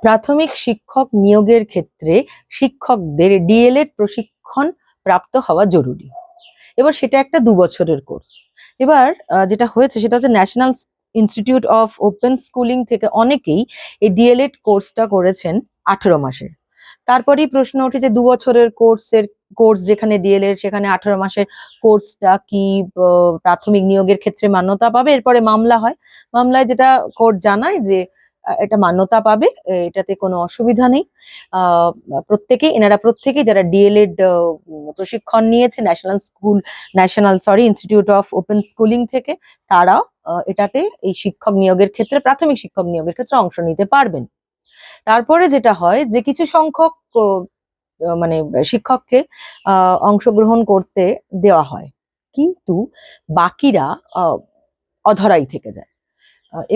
প্রাথমিক শিক্ষক নিয়োগের ক্ষেত্রে শিক্ষকদের ডিএলএড প্রশিক্ষণ প্রাপ্ত হওয়া জরুরি। এবার সেটা একটা 2 বছরের কোর্স। এবার যেটা হয়েছে সেটা হচ্ছে national institute of open schooling থেকে অনেকেই এই ডিএলএড কোর্সটা করেছেন 18 মাসের। তারপরেই প্রশ্ন ওঠে যে 2 বছরের কোর্স যেখানে ডিএলএড, সেখানে 18 মাসের কোর্সটা কি প্রাথমিক নিয়োগের ক্ষেত্রে মান্যতা পাবে? এরপরে মামলা হয়, মামলায় যেটা কোর্ট জানায় যে এটা মান্যতা পাবে, এটাতে কোনো অসুবিধা নেই। এনারা প্রত্যেকেই যারা ডিএলএড প্রশিক্ষণ নিয়েছে ইনস্টিটিউট অফ ওপেন স্কুলিং থেকে, তারা এটাতে এই শিক্ষক নিয়োগের ক্ষেত্রে, প্রাথমিক শিক্ষক নিয়োগের ক্ষেত্রে অংশ নিতে পারবেন। তারপরে যেটা হয় যে কিছু সংখ্যক মানে শিক্ষককে অংশগ্রহণ করতে দেওয়া হয়, কিন্তু বাকিরা অধরাই থেকে যায়।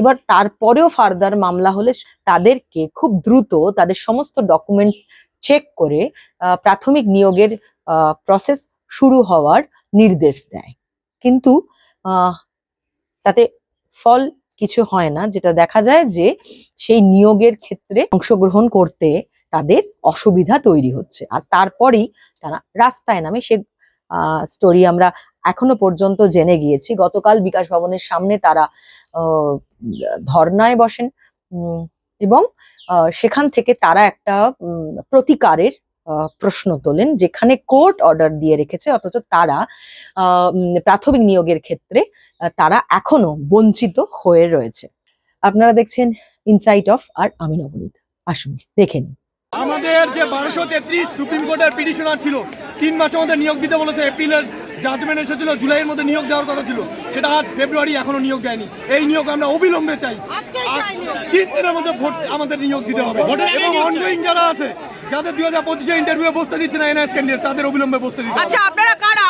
এবার তারপরেও ফার্দার মামলা হলে তাদেরকে খুব দ্রুত তাদের সমস্ত ডকুমেন্টস চেক করে প্রাথমিক নিয়োগের প্রসেস শুরু হওয়ার নির্দেশ দেয়, কিন্তু তাতে ফল কিছু হয় না। যেটা দেখা যায় যে সেই নিয়োগের ক্ষেত্রে অংশগ্রহণ করতে তাদের অসুবিধা তৈরি হচ্ছে, আর তারপরেই তারা রাস্তায় নামে। সে স্টোরি আমরা এখনো পর্যন্ত জেনে গিয়েছি। গতকাল বিকাশ ভবনের সামনে তারা ধর্নায় বসেন এবং সেখান থেকে তারা একটা প্রতিকারের প্রশ্ন তোলেন, যেখানে কোর্ট অর্ডার দিয়ে রেখেছে, অথচ তারা প্রাথমিক নিয়োগের ক্ষেত্রে তারা এখনো বঞ্চিত হয়ে রয়েছে। আপনারা দেখছেন ইনসাইট অফ, আর আমি নবনীত। আসুন দেখে নিন। আমাদের যে 1233 সুপ্রিম কোর্টের পিটিশনার ছিল, 3 মাসের মধ্যে নিয়োগ দিতে বলেছে। এপ্রিলের জাজমেন্ট এসেছিল, জুলাইয়ের মধ্যে নিয়োগ দেওয়ার কথা ছিল, সেটা আজ ফেব্রুয়ারি এখনো নিয়োগ দেয়নি। এই নিয়োগ আমরা অবিলম্বে চাই। 3 দিনের মধ্যে ভোট আমাদের নিয়োগ দিতে হবে। এবং অনগোয়িং যারা আছে, যাদের 2025-এ ইন্টারভিউ বসতে দিচ্ছে না এনআইএস ক্যান্ডিডেট, তাদের অবিলম্বে বসতে দিতে হবে। আচ্ছা, আপনারা কারা?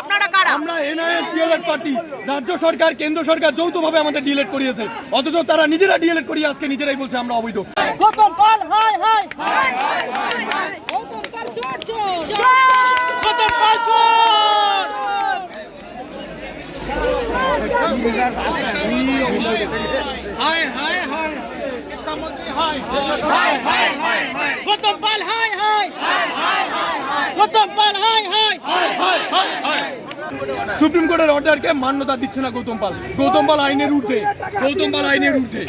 আমরা এনআইএস ডিএলএড পার্টি। রাজ্য সরকার, কেন্দ্র সরকার যৌথভাবে আমাদের ডিএলএড করিয়েছে, অথচ তারা নিজেরা ডিএলএড করিয়ে আজকে নিজেরাই বলছে আমরা অবৈধ। গৌতম পাল হাই হাই হাই হাই হাই হাই, গৌতম পাল চোর চোর চোর, গৌতম পাল চোর। হাই হাই হাই, শিক্ষামন্ত্রী হাই হাই হাই হাই হাই, গৌতম পাল হাই হাই হাই হাই হাই, গৌতম পাল হাই হাই হাই হাই হাই হাই। সুপ্রিম কোর্টের অর্ডারকে মান্যতা দিচ্ছে না গৌতম পাল। গৌতম পাল আইনের ঊর্ধ্বে, গৌতম পাল আইনের ঊর্ধ্বে।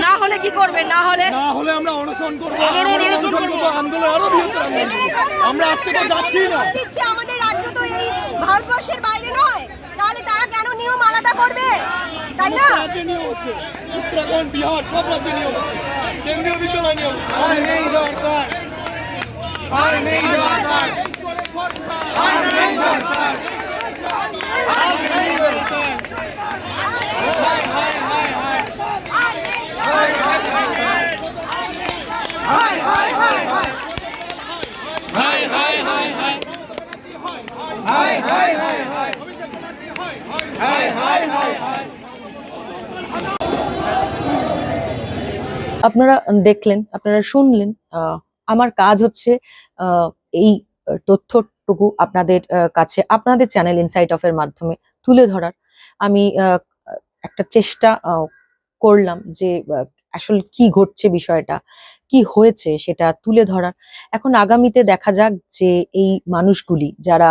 না হলে কি করবে? না হলে আমরা অনশন করবো, আন্দোলন আরো বৃহত্তর। আমরা আজকে তো যাচ্ছি না। আমাদের রাজ্য তো এই ভারতবর্ষের বাইরে নয়, তাহলে তারা কেন নিয়ম আলাদা করবে? তাই না? রাজ্যে নিয়ম হচ্ছে, উত্তরাখণ্ড, বিহার সব রাজ্যে নিয়ম হচ্ছে, কেন্দ্রীয় বিদ্যালয় নিয়ম হচ্ছে। আর নেই দরকার, আর নেই দরকার, আর নেই দরকার, আর নেই দরকার। হাই হাই হাই হাই, হাই হাই হাই হাই, হাই হাই হাই হাই, হাই হাই হাই হাই, হাই হাই হাই হাই, হাই হাই হাই হাই। আপনারা দেখলেন, আপনারা শুনলেন। আমার কাজ হচ্ছে এই তথ্যটুকু আপনাদের কাছে, আপনাদের চ্যানেল ইনসাইট অফ এর মাধ্যমে তুলে ধরার। আমি একটা চেষ্টা করলাম যে আসলে কি ঘটছে, বিষয়টা কি হয়েছে সেটা তুলে ধরার। এখন আগামীতে দেখা যাক যে এই মানুষগুলি যারা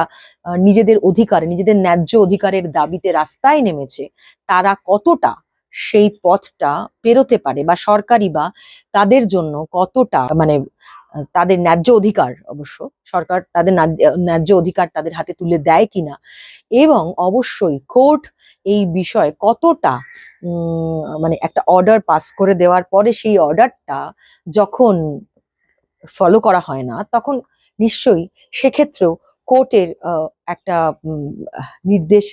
নিজেদের অধিকারে, নিজেদের ন্যায্য অধিকারের দাবিতে রাস্তায় নেমেছে, তারা কতটা সেই পথটা পেরোতে পারে, বা সরকারি বা তাদের জন্য কতটা মানে তাদের ন্যায্য অধিকার, অবশ্য সরকার তাদের ন্যায্য অধিকার তাদের হাতে তুলে দেয় কিনা, এবং অবশ্যই কোর্ট এই বিষয়ে কতটা মানে একটা অর্ডার পাস করে দেওয়ার পরে সেই অর্ডারটা যখন ফলো করা হয় না, তখন নিশ্চয়ই সেক্ষেত্রেও কোর্টের একটা নির্দেশ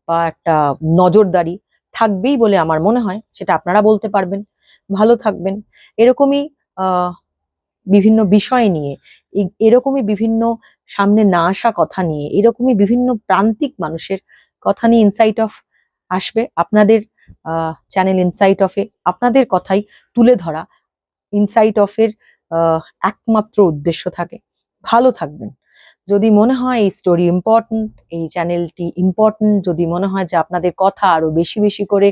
বা একটা নজরদারি থাকবেই বলে আমার মনে হয়। সেটা আপনারা বলতে পারবেন। ভালো থাকবেন। এরকমই বিভিন্ন বিষয় নিয়ে, এরকমই বিভিন্ন সামনে না আসা কথা নিয়ে, এরকমই বিভিন্ন প্রান্তিক মানুষের কথা নিয়ে ইনসাইট অফ আসবে। আপনাদের চ্যানেল ইনসাইট অফে আপনাদের কথাই তুলে ধরা ইনসাইট অফের একমাত্র উদ্দেশ্য থাকে। ভালো থাকবেন। যদি মনে হয় এই স্টোরি ইম্পর্ট্যান্ট, এই চ্যানেলটি ইম্পর্ট্যান্ট, যদি মনে হয় যে আপনাদের কথা আরো বেশি বেশি করে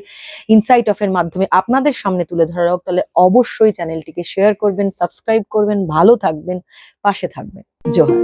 ইনসাইট অফের মাধ্যমে আপনাদের সামনে তুলে ধরা হোক, তাহলে অবশ্যই চ্যানেলটিকে শেয়ার করবেন, সাবস্ক্রাইব করবেন, ভালো থাকবেন, পাশে থাকবেন। জোহার।